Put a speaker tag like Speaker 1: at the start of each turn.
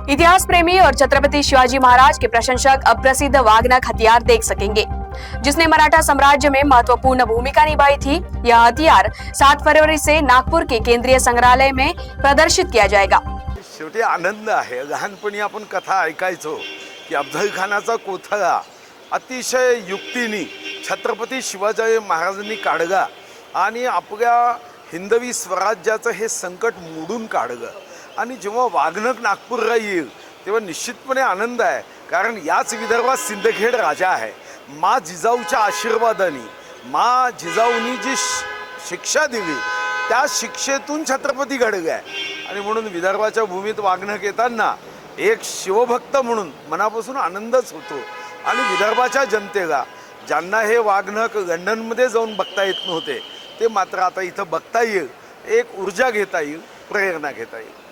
Speaker 1: इतिहास प्रेमी और छत्रपति शिवाजी महाराज के प्रशंसक अब प्रसिद्ध वाघनख हथियार देख सकेंगे, जिसने मराठा साम्राज्य में महत्वपूर्ण भूमिका निभाई थी। यह हथियार 7 फरवरी से नागपुर के केंद्रीय संग्रहालय में प्रदर्शित किया जाएगा।
Speaker 2: शेवटी आनंद आहे। लहानपणी आपण कथा ऐकायचो की अफजल खानाचा कोथळा अतिशय युक्तीने छत्रपती शिवाजी महाराजांनी काढला आणि आपल्या हिंदवी स्वराज्याचं हे संकट मोडून काढलं। आणि जेव्हा वाघनख नागपूरला येईल तेव्हा निश्चितपणे आनंद आहे, कारण याच विदर्भात सिंदखेड राजा आहे। माँ जिजाऊच्या आशीर्वादाने माँ जिजाऊनी जी शिक्षा दिली त्या शिक्षेतून छत्रपती घडले आहे। आणि म्हणून विदर्भाच्या भूमीत वाघनख येताना एक शिवभक्त म्हणून मनापासून आनंदच होतो। आणि विदर्भाच्या जनतेला ज्यांना हे वाघनख लंडनमध्ये जाऊन बघता येत नव्हते ते मात्र आता इथं बघता येईल, एक ऊर्जा घेता येईल, प्रेरणा घेता येईल।